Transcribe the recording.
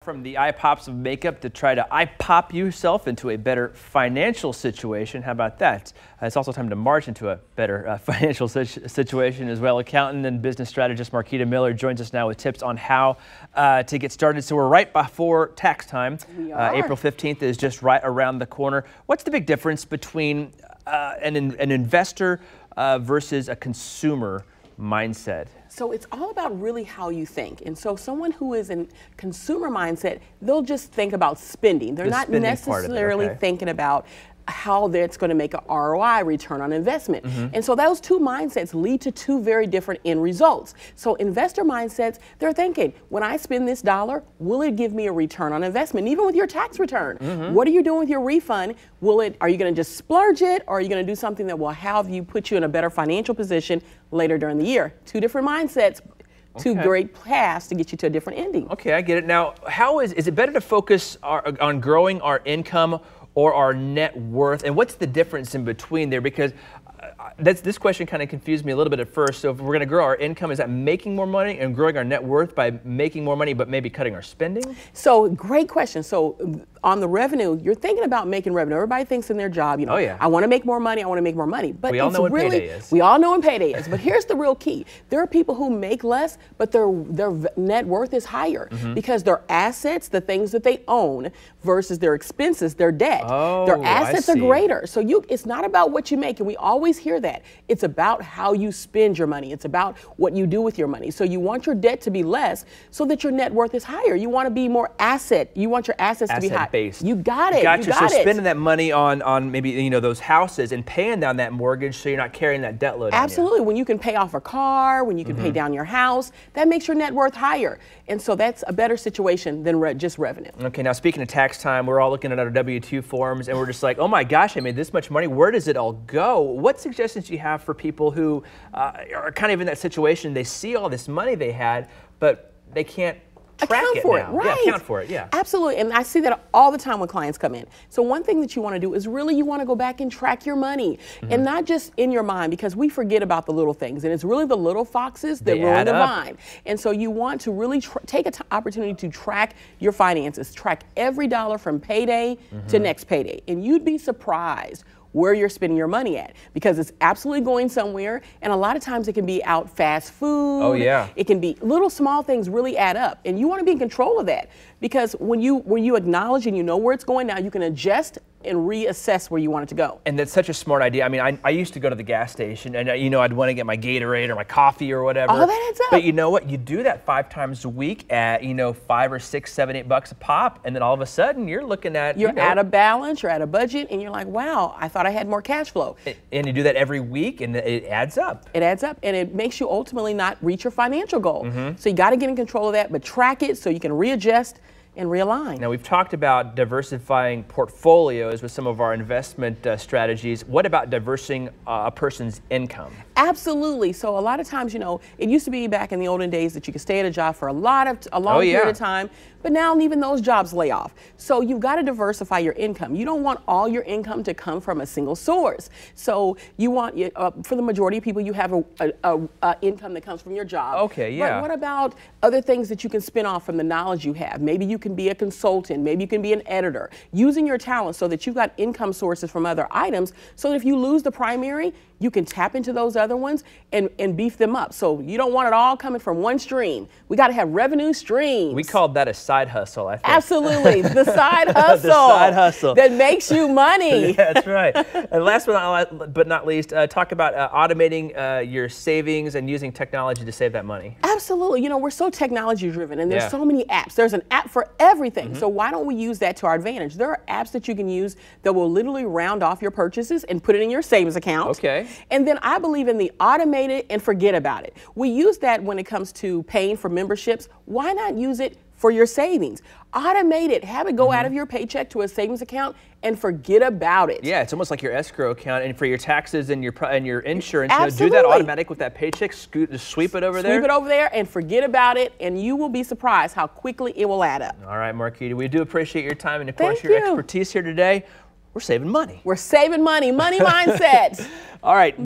From the eye pops of makeup to try to eye pop yourself into a better financial situation. How about that? It's also time to march into a better financial situation as well. Accountant and business strategist Marquita Miller joins us now with tips on how to get started. So we're right before tax time. April 15th is just right around the corner. What's the big difference between an investor versus a consumer mindset? So it's all about really how you think. And so someone who is in consumer mindset, they'll just think about spending. They're not necessarily thinking about how that's going to make an ROI, return on investment. And so those two mindsets lead to two very different end results. So investor mindsets, they're thinking, when I spend this dollar, will it give me a return on investment? Even with your tax return, what are you doing with your refund? Are you going to just splurge it, or are you going to do something that will have you put you in a better financial position later during the year? Two different mindsets. Two great paths to get you to a different ending. Okay, I get it. Now, is it better to focus on growing our income or our net worth? And what's the difference in between there? Because this question kind of confused me a little bit at first. So if we're going to grow our income, is that making more money, and growing our net worth by making more money but maybe cutting our spending? So great question. So on the revenue, you're thinking about making revenue. Everybody thinks in their job, I want to make more money, I want to make more money. But we all know what payday is. We all know what payday is. But here's the real key. There are people who make less, but their net worth is higher because their assets, the things that they own, versus their expenses, their debt. Their assets are greater. So it's not about what you make, and we always hear that. It's about how you spend your money. It's about what you do with your money. So you want your debt to be less so that your net worth is higher. You want to be more you want your assets to be high. Based. You got it. Gotcha. So spending that money on maybe those houses and paying down that mortgage, so you're not carrying that debt load. Absolutely. When you can pay off a car, when you can pay down your house, that makes your net worth higher. And so that's a better situation than just revenue. Okay. Now, speaking of tax time, we're all looking at our W-2 forms and we're just like, oh my gosh, I made this much money. Where does it all go? What suggestions do you have for people who are kind of in that situation? They see all this money they had, but they can't account for it, right? Yeah, account for it, yeah. Absolutely, and I see that all the time when clients come in. So one thing that you want to do is really you want to go back and track your money, and not just in your mind, because we forget about the little things, and it's really the little foxes that ruin the vine. And so you want to really take an opportunity to track your finances, track every dollar from payday to next payday, and you'd be surprised where you're spending your money at, because it's absolutely going somewhere, and a lot of times it can be out fast food. Oh yeah. It can be little small things really add up, and you want to be in control of that, because when you acknowledge and you know where it's going, now you can adjust and reassess where you want it to go. And that's such a smart idea. I mean, I used to go to the gas station and I'd want to get my Gatorade or my coffee or whatever. All that adds up. But you know what? You do that 5 times a week at $5 or $6, $7, $8 a pop, and then all of a sudden you're looking at you're at a balance, you're at a budget, and you're like, wow, I thought I had more cash flow. And you do that every week, and it adds up. It adds up, and it makes you ultimately not reach your financial goal. So you got to get in control of that, but track it so you can readjust and realign. Now, we've talked about diversifying portfolios with some of our investment strategies. What about diversifying a person's income? Absolutely. So a lot of times, it used to be back in the olden days that you could stay at a job for a long period of time, but now even those jobs lay off. So you've got to diversify your income. You don't want all your income to come from a single source. So you want, for the majority of people, you have a income that comes from your job. Okay, yeah. But what about other things that you can spin off from the knowledge you have? Maybe you can be a consultant, maybe you can be an editor, using your talent so that you've got income sources from other items, so that if you lose the primary, you can tap into those other ones and beef them up. So you don't want it all coming from one stream. We got to have revenue streams. We called that a side hustle, I think. Absolutely, the side hustle. The side hustle. That makes you money. Yeah, that's right. And last but not least, talk about automating your savings and using technology to save that money. Absolutely. We're so technology driven, and there's so many apps. There's an app for everything. So why don't we use that to our advantage? There are apps that you can use that will literally round off your purchases and put it in your savings account. Okay. And then I believe in the automate it and forget about it. We use that when it comes to paying for memberships. Why not use it for your savings? Automate it. Have it go out of your paycheck to a savings account and forget about it. Yeah, it's almost like your escrow account, and for your taxes and your insurance, Absolutely. Do that automatic with that paycheck. Just sweep it over there. Sweep it over there and forget about it, and you will be surprised how quickly it will add up. All right, Marquita, we do appreciate your time and, of course, your expertise here today. We're saving money. We're saving money. Money mindset. All right.